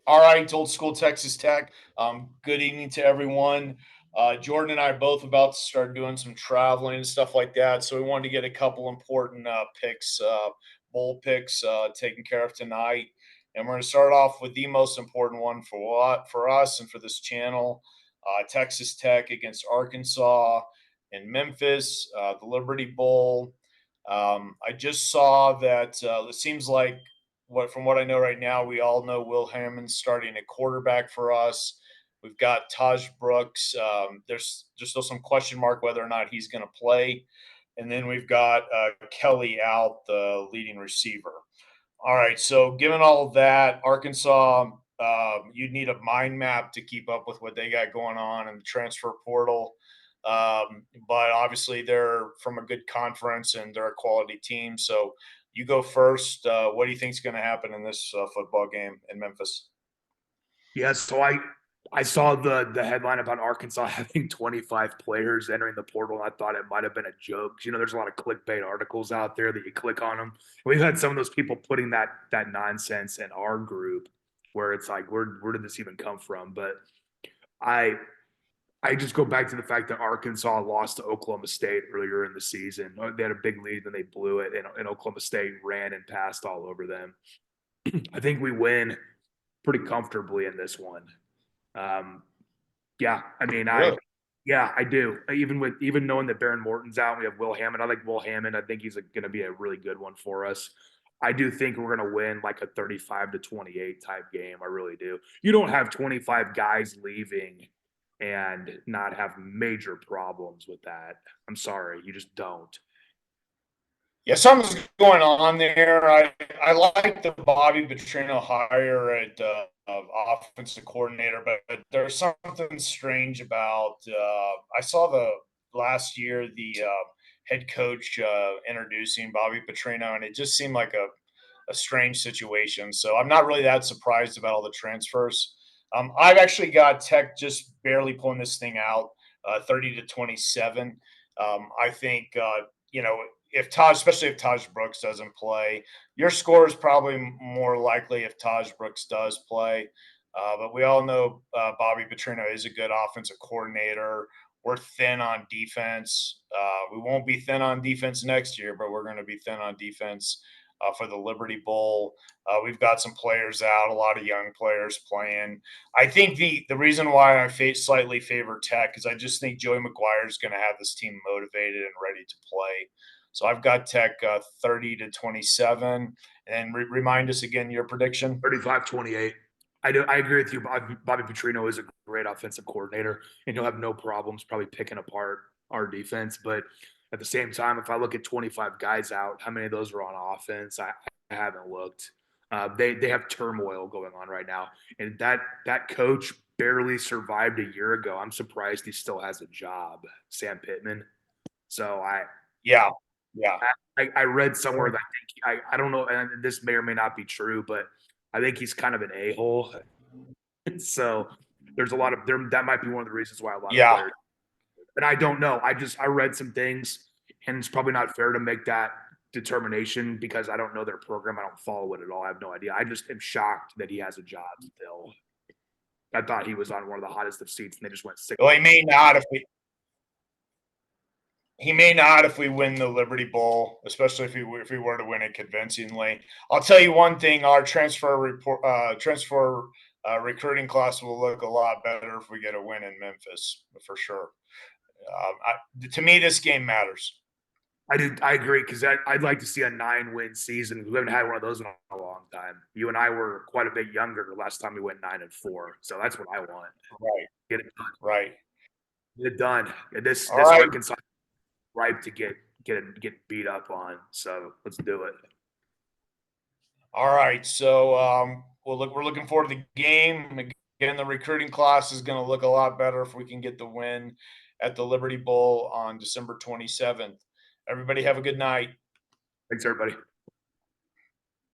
All right, Old School Texas Tech. Good evening to everyone. Jordan and I are both about to start doing some traveling and stuff like that, so we wanted to get a couple important picks, bowl picks, taken care of tonight. And we're going to start off with the most important one for us and for this channel: Texas Tech against Arkansas in Memphis, the Liberty Bowl. I just saw that it seems like from what I know right now, we all know Will Hammond's starting at quarterback for us. We've got Taj Brooks. There's still some question mark whether or not he's going to play. And then we've got Kelly out, the leading receiver. All right. So, given all of that, Arkansas, you'd need a mind map to keep up with what they got going on in the transfer portal. But obviously, they're from a good conference and they're a quality team. So, you go first. What do you think is going to happen in this football game in Memphis? Yeah, so I saw the headline about Arkansas having 25 players entering the portal, and I thought it might have been a joke. You know, there's a lot of clickbait articles out there that you click on them. We've had some of those people putting that nonsense in our group, where it's like, where did this even come from? But I I just go back to the fact that Arkansas lost to Oklahoma State earlier in the season. They had a big lead, then they blew it, and Oklahoma State ran and passed all over them. I think we win pretty comfortably in this one. Um, yeah, I mean, Really? yeah, I do. Even knowing that Baron Morton's out, we have Will Hammond. I like Will Hammond. I think he's going to be a really good one for us. I do think we're going to win like a 35-28 type game. I really do. You don't have 25 guys leaving and not have major problems with that. I'm sorry, you just don't. Yeah, something's going on there. I like the Bobby Petrino hire at offensive coordinator, but there's something strange about. I saw the last year the head coach introducing Bobby Petrino, and it just seemed like a strange situation. So I'm not really that surprised about all the transfers. I've actually got Tech just barely pulling this thing out, 30-27. I think you know if Taj, especially if Taj Brooks doesn't play, your score is probably more likely if Taj Brooks does play. But we all know Bobby Petrino is a good offensive coordinator. We're thin on defense. We won't be thin on defense next year, but we're going to be thin on defense for the Liberty Bowl. We've got some players out, a lot of young players playing. I think the reason why I slightly favor Tech is I just think Joey McGuire is going to have this team motivated and ready to play. So I've got Tech 30-27. And remind us again your prediction. 35-28. I agree with you. Bobby Petrino is a great offensive coordinator, and he'll have no problems probably picking apart our defense. But at the same time, if I look at 25 guys out, how many of those are on offense? I haven't looked. They have turmoil going on right now, and that coach barely survived a year ago. I'm surprised he still has a job, Sam Pittman. So Yeah, yeah. I read somewhere that I don't know, and this may or may not be true, but I think he's kind of an a hole. So there's a lot of there. That might be one of the reasons why a lot of Yeah. players. And I don't know. I read some things, and it's probably not fair to make that determination because I don't know their program. I don't follow it at all. I have no idea. I just am shocked that he has a job still. I thought he was on one of the hottest of seats, and they just went sick. Well, he may not if we win the Liberty Bowl, especially if we were to win it convincingly. I'll tell you one thing: our transfer recruiting class will look a lot better if we get a win in Memphis for sure. To me, this game matters. I agree because I'd like to see a 9-win season. We haven't had one of those in a long time. You and I were quite a bit younger the last time we went 9-4, so that's what I want. Right, Get it done. right. Get it done. And All this right, Arkansas ripe to get beat up on. So let's do it. all right. So we're looking forward to the game. Again, the recruiting class is going to look a lot better if we can get the win at the Liberty Bowl on December 27th. Everybody have a good night. Thanks, everybody.